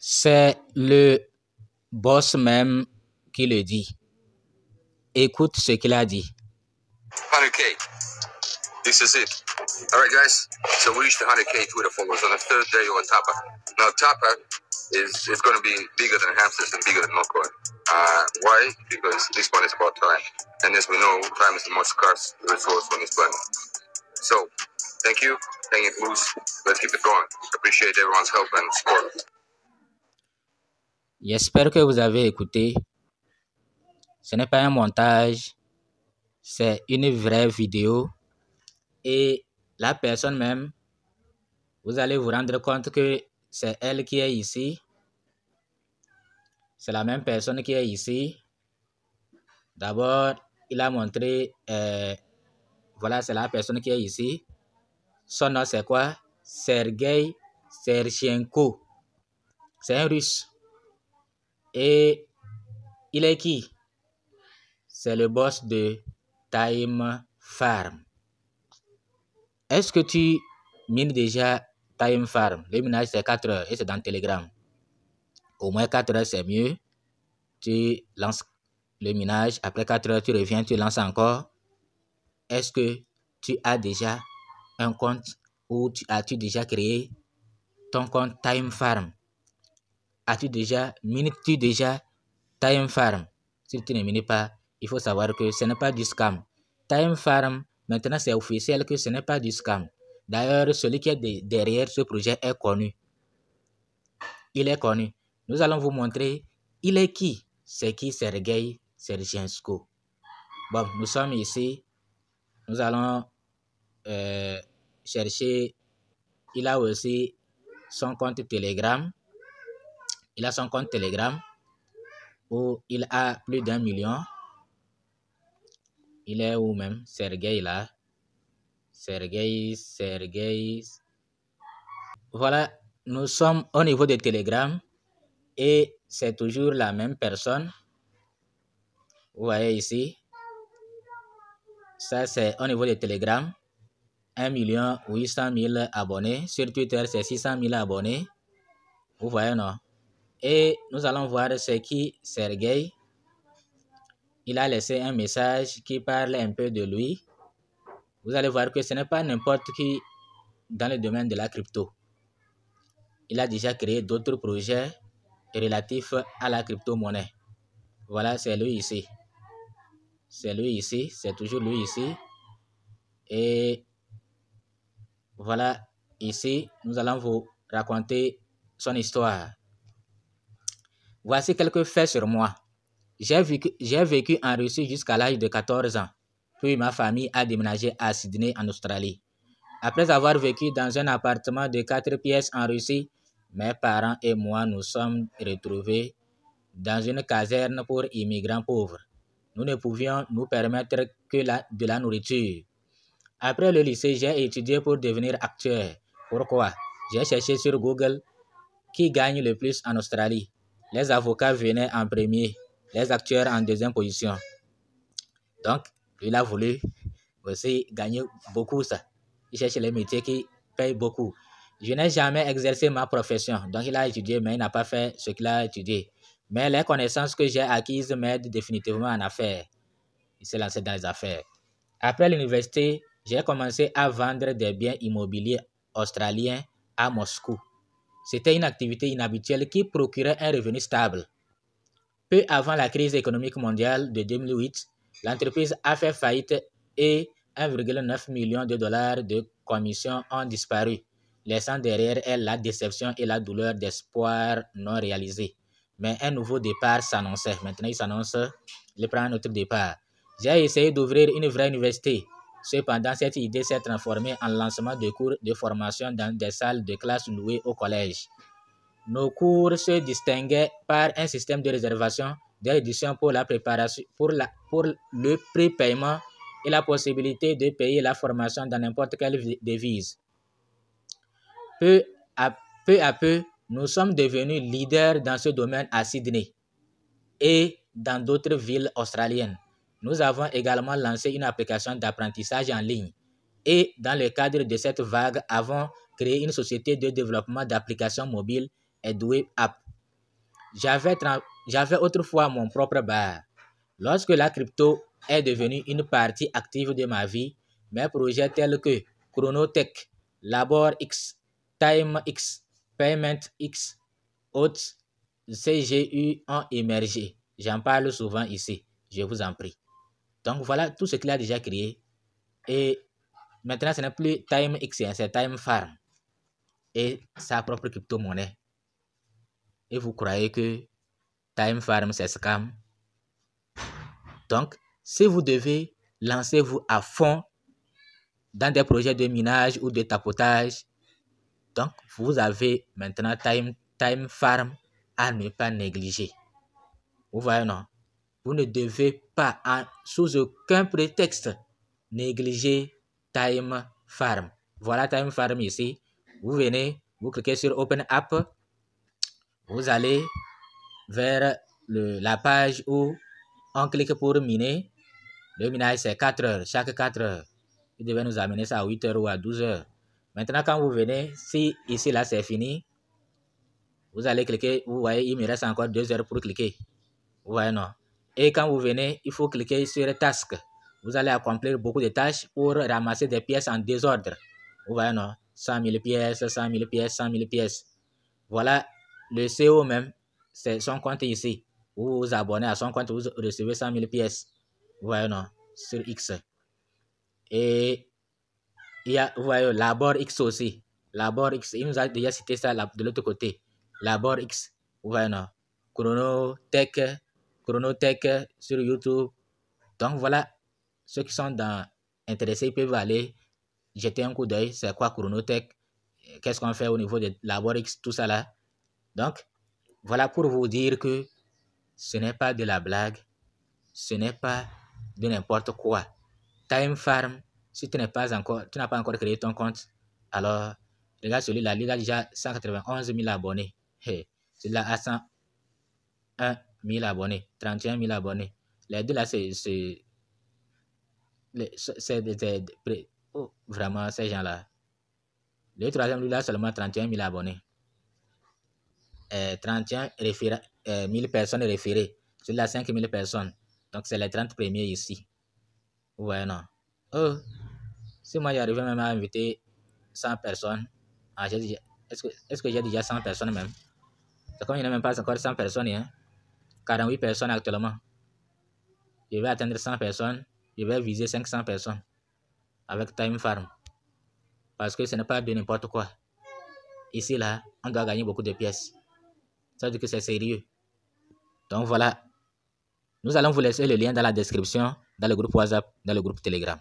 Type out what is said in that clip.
C'est le boss même qui le dit. Écoute ce qu'il a dit. 100K. This is it. All right, guys. So we reached the 100K Twitter followers on the third day on Tapa. Now, Tapa is going to be bigger than hamsters and bigger than Nokoi. Why? Because this one is about time. And as we know, time is the most scarce resource on this planet. So, thank you. Thank you, Bruce. Let's keep it going. Appreciate everyone's help and support. J'espère que vous avez écouté. Ce n'est pas un montage, c'est une vraie vidéo. Et la personne même, vous allez vous rendre compte que c'est elle qui est ici. C'est la même personne qui est ici. D'abord, il a montré, voilà, c'est la personne qui est ici. Son nom, c'est quoi? Sergei Serchenko. C'est un russe. Et il est qui? C'est le boss de Time Farm. Est-ce que tu mines déjà Time Farm? Le minage, c'est 4 heures et c'est dans Telegram. Au moins 4 heures, c'est mieux. Tu lances le minage. Après 4 heures, tu reviens, tu lances encore. Est-ce que tu as déjà un compte ou as-tu déjà créé ton compte Time Farm? Mines-tu déjà Time Farm? Si tu ne mines pas, il faut savoir que ce n'est pas du scam. Time Farm, maintenant c'est officiel que ce n'est pas du scam. D'ailleurs, celui qui est derrière ce projet est connu. Il est connu. Nous allons vous montrer, il est qui? C'est qui Sergei Serchenko? Bon, nous sommes ici. Nous allons chercher. Il a aussi son compte Telegram. Il a son compte Telegram où il a plus d'1 million. Il est où même? Sergei là. Sergei. Voilà, nous sommes au niveau de Telegram et c'est toujours la même personne. Vous voyez ici. Ça, c'est au niveau de Telegram. 1 800 000 abonnés. Sur Twitter, c'est 600 000 abonnés. Vous voyez, non? Et nous allons voir c'est qui Sergei. Il a laissé un message qui parle un peu de lui. Vous allez voir que ce n'est pas n'importe qui dans le domaine de la crypto. Il a déjà créé d'autres projets relatifs à la crypto-monnaie. Voilà, c'est lui ici. C'est lui ici. C'est toujours lui ici. Et voilà, ici, nous allons vous raconter son histoire. Voici quelques faits sur moi. J'ai vécu en Russie jusqu'à l'âge de 14 ans. Puis ma famille a déménagé à Sydney, en Australie. Après avoir vécu dans un appartement de 4 pièces en Russie, mes parents et moi nous sommes retrouvés dans une caserne pour immigrants pauvres. Nous ne pouvions nous permettre que de la nourriture. Après le lycée, j'ai étudié pour devenir acteur. Pourquoi? J'ai cherché sur Google qui gagne le plus en Australie. Les avocats venaient en premier, les acteurs en deuxième position. Donc, il a voulu aussi gagner beaucoup ça. Il cherche les métiers qui payent beaucoup. Je n'ai jamais exercé ma profession. Donc, il a étudié, mais il n'a pas fait ce qu'il a étudié. Mais les connaissances que j'ai acquises m'aident définitivement en affaires. Il s'est lancé dans les affaires. Après l'université, j'ai commencé à vendre des biens immobiliers australiens à Moscou. C'était une activité inhabituelle qui procurait un revenu stable. Peu avant la crise économique mondiale de 2008, l'entreprise a fait faillite et 1,9 million de dollars de commissions ont disparu, laissant derrière elle la déception et la douleur d'espoir non réalisés. Mais un nouveau départ s'annonçait. Maintenant, il s'annonce, il prend un autre départ. J'ai essayé d'ouvrir une vraie université. Cependant, cette idée s'est transformée en lancement de cours de formation dans des salles de classe louées au collège. Nos cours se distinguaient par un système de réservation, des réductions pour la préparation, pour le prépaiement et la possibilité de payer la formation dans n'importe quelle devise. Peu à peu, nous sommes devenus leaders dans ce domaine à Sydney et dans d'autres villes australiennes. Nous avons également lancé une application d'apprentissage en ligne et dans le cadre de cette vague, avons créé une société de développement d'applications mobiles et de web app j'avais autrefois mon propre bar. Lorsque la crypto est devenue une partie active de ma vie, mes projets tels que Chronotech, LaborX, TimeX, PaymentX, autres CGU ont émergé. J'en parle souvent ici, je vous en prie. Donc voilà tout ce qu'il a déjà créé. Et maintenant, ce n'est plus TimeX, c'est TimeFarm et sa propre crypto-monnaie. Et vous croyez que TimeFarm, c'est scam? Donc, si vous devez lancer-vous à fond dans des projets de minage ou de tapotage, donc vous avez maintenant TimeFarm à ne pas négliger. Vous voyez, non? Vous ne devez pas, sous aucun prétexte, négliger TimeFarm. Voilà TimeFarm ici. Vous venez, vous cliquez sur Open App. Vous allez vers la page où on clique pour miner. Le minage, c'est 4 heures. Chaque 4 heures, il devait nous amener ça à 8 heures ou à 12 heures. Maintenant, quand vous venez, si ici, là, c'est fini, vous allez cliquer. Vous voyez, il me reste encore 2 heures pour cliquer. Vous voyez, non? Et quand vous venez, il faut cliquer sur Task. Vous allez accomplir beaucoup de tâches pour ramasser des pièces en désordre. Vous voyez, non? 100 000 pièces, 100 000 pièces, 100 000 pièces. Voilà le CO même, c'est son compte ici. Vous vous abonnez à son compte, vous recevez 100 000 pièces. Vous voyez, non? Sur X. Et il y a, vous voyez, LaborX aussi. LaborX, il nous a déjà cité ça de l'autre côté. LaborX, vous voyez, non? Chronotech sur YouTube. Donc voilà, ceux qui sont intéressés, ils peuvent aller jeter un coup d'œil. C'est quoi Chronotech? Qu'est-ce qu'on fait au niveau de LaborX, tout ça là. Donc, voilà pour vous dire que ce n'est pas de la blague, ce n'est pas de n'importe quoi. TimeFarm, si tu n'as pas encore créé ton compte, alors regarde celui-là, il a déjà 191 000 abonnés. Hey, celui-là a 101 000 abonnés, 31 000 abonnés. Les deux là, vraiment ces gens-là. Le troisième, lui, là, seulement 31 000 abonnés. 31 000 personnes référées. Celui-là, 5 000 personnes. Donc, c'est les 30 premiers ici. Vous voyez, non? Oh, si moi, j'arrivais même à inviter 100 personnes, est-ce que j'ai déjà 100 personnes même? C'est comme il n'y a même pas encore 100 personnes, hein? 48 personnes actuellement. Je vais atteindre 100 personnes. Je vais viser 500 personnes avec TimeFarm. Parce que ce n'est pas de n'importe quoi. Ici, là, on doit gagner beaucoup de pièces. Ça veut dire que c'est sérieux. Donc voilà. Nous allons vous laisser le lien dans la description, dans le groupe WhatsApp, dans le groupe Telegram.